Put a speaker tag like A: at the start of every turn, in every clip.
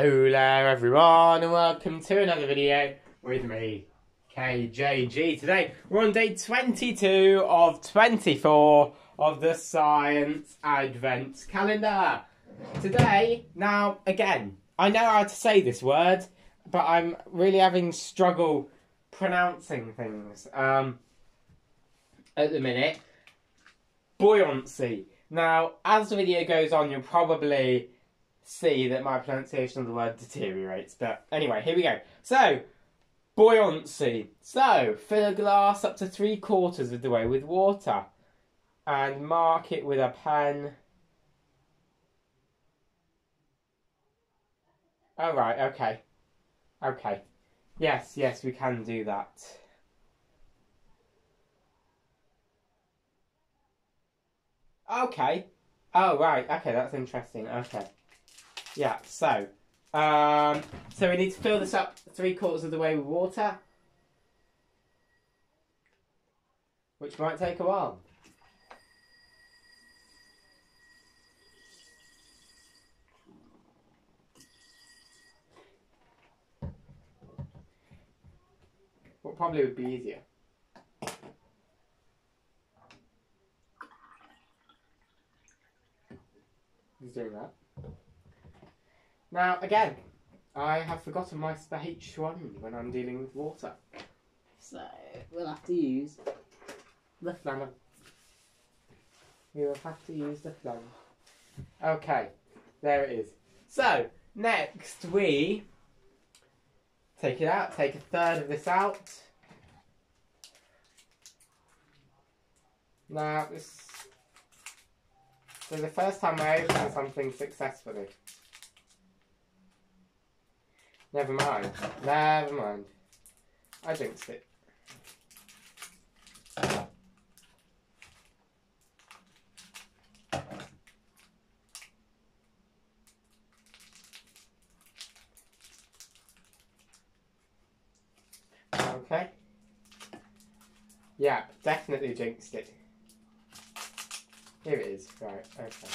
A: Hello everyone and welcome to another video with me, KJG. Today we're on day 22 of 24 of the Science Advent Calendar. Today, now again, I know how to say this word, but I'm really having struggle pronouncing things at the minute. Buoyancy. Now, as the video goes on, you'll probably see that my pronunciation of the word deteriorates. But anyway, here we go. So, buoyancy. So, fill a glass up to 3/4 of the way with water and mark it with a pen. Oh, right, okay. Okay. Yes, we can do that. Okay. Oh, right, okay, that's interesting. Okay. Yeah, so we need to fill this up 3/4 of the way with water, which might take a while. What probably would be easier. He's doing that. Now, again, I have forgotten my H wand when I'm dealing with water. So, we'll have to use the flanner. We will have to use the flanner. Okay, there it is. So, next we take it out, take 1/3 of this out. Now, this is the first time I open something successfully. Never mind. Never mind. I jinxed it. Okay. Yeah, definitely jinxed it. Here it is. Right, okay.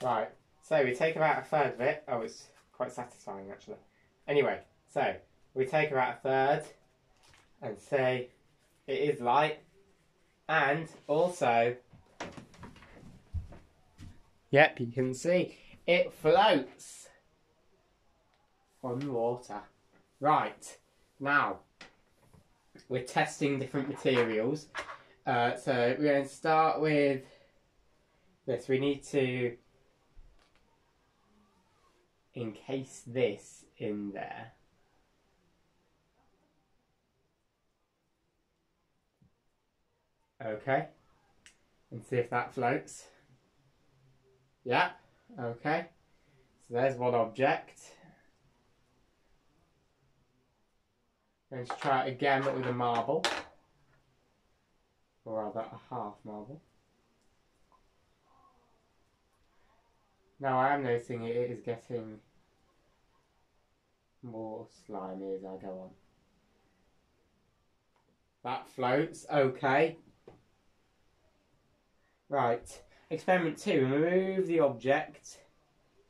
A: Right, so we take about 1/3 of it. Oh, it's quite satisfying actually. Anyway, so we take about 1/3 and say it is light, and also, yep, you can see it floats on water. Right, now we're testing different materials. So we're going to start with this. We need to encase this in there. Okay, and see if that floats. Yeah, okay. So there's one object. Going to try it again, but with a marble, or rather a half marble. Now I am noticing it is getting more slimy as I go on. That floats, okay. Right, experiment 2. Remove the object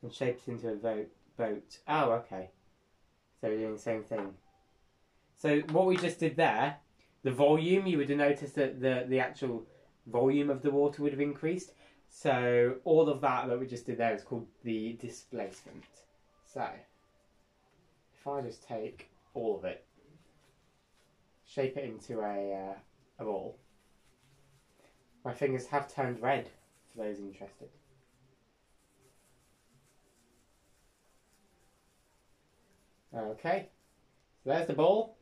A: and shape it into a boat. Oh, okay. So we're doing the same thing. So what we just did there, the volume, you would have noticed that the actual volume of the water would have increased. So all of that we just did there is called the displacement. So if I just take all of it, shape it into a ball. My fingers have turned red, for those interested. Okay, so there's the ball.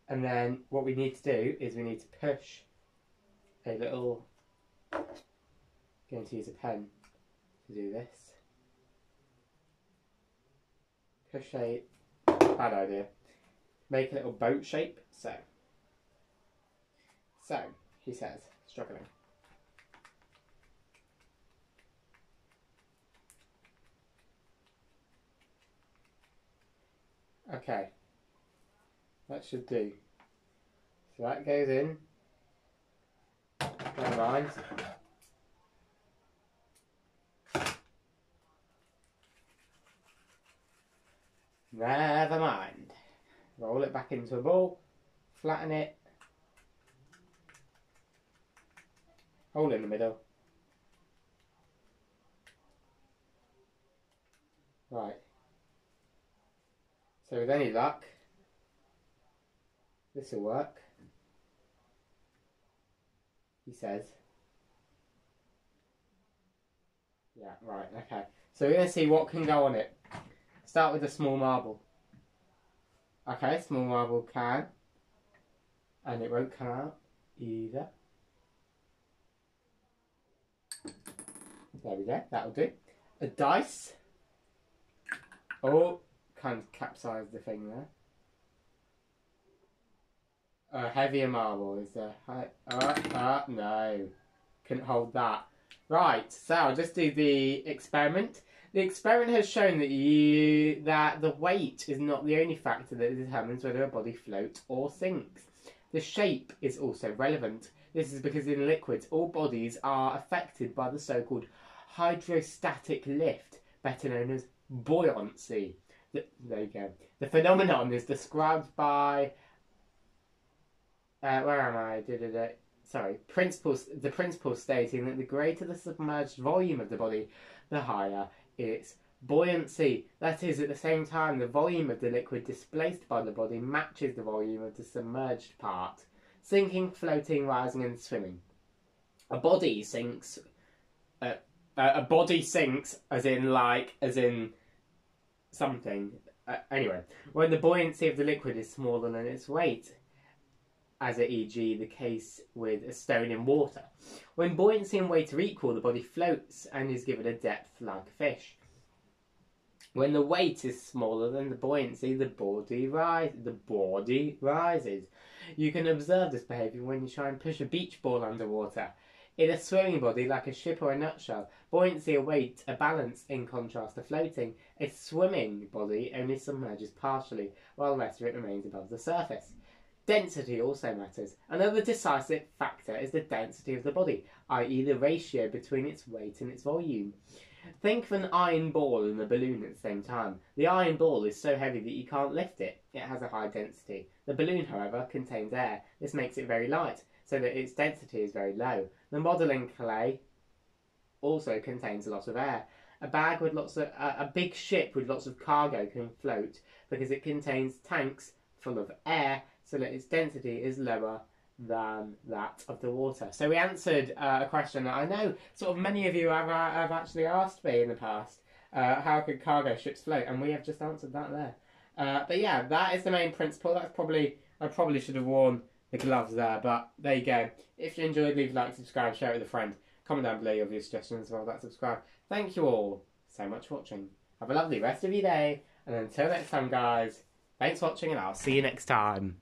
A: And then what we need to do is we need to push a little, going to use a pen to do this. Push a, bad idea, make a little boat shape, so he says, struggling. Okay, That should do. So that goes in. Never mind. Never mind. Roll it back into a ball. Flatten it. Hole in the middle. Right. So with any luck, this will work. He says. Yeah, right, okay. So we're going to see what can go on it. Start with a small marble. Okay, small marble can. And it won't come out either. There we go, that'll do. A dice. Oh, kind of capsized the thing there. A heavier marble is there. No. Couldn't hold that. Right, so I'll just do the experiment. The experiment has shown that the weight is not the only factor that determines whether a body floats or sinks. The shape is also relevant. This is because in liquids, all bodies are affected by the so-called hydrostatic lift, better known as buoyancy. There you go. The phenomenon is described by... where am I? Sorry. The principle stating that the greater the submerged volume of the body, the higher its buoyancy. That is, at the same time, the volume of the liquid displaced by the body matches the volume of the submerged part. Sinking, floating, rising, and swimming. A body sinks. A body sinks, as in something. Anyway, when the buoyancy of the liquid is smaller than its weight, as e.g. the case with a stone in water. When buoyancy and weight are equal, the body floats and is given a depth like a fish. When the weight is smaller than the buoyancy, the body rises. You can observe this behaviour when you try and push a beach ball underwater. In a swimming body, like a ship or a nutshell, buoyancy and weight are balanced in contrast to floating. A swimming body only submerges partially, while the rest of it remains above the surface. Density also matters. Another decisive factor is the density of the body, i.e. the ratio between its weight and its volume. Think of an iron ball and a balloon at the same time. The iron ball is so heavy that you can't lift it. It has a high density. The balloon, however, contains air. This makes it very light, so that its density is very low. The modelling clay also contains a lot of air. A big ship with lots of cargo can float because it contains tanks full of air, so that its density is lower than that of the water. So we answered a question that I know sort of many of you have actually asked me in the past. How could cargo ships float? And we have just answered that there. But yeah, that is the main principle. I probably should have worn the gloves there, but there you go. If you enjoyed, leave a like, subscribe, share it with a friend. Comment down below your suggestions as well, that subscribe. Thank you all so much for watching. Have a lovely rest of your day, and until next time guys, thanks for watching and I'll see you next time.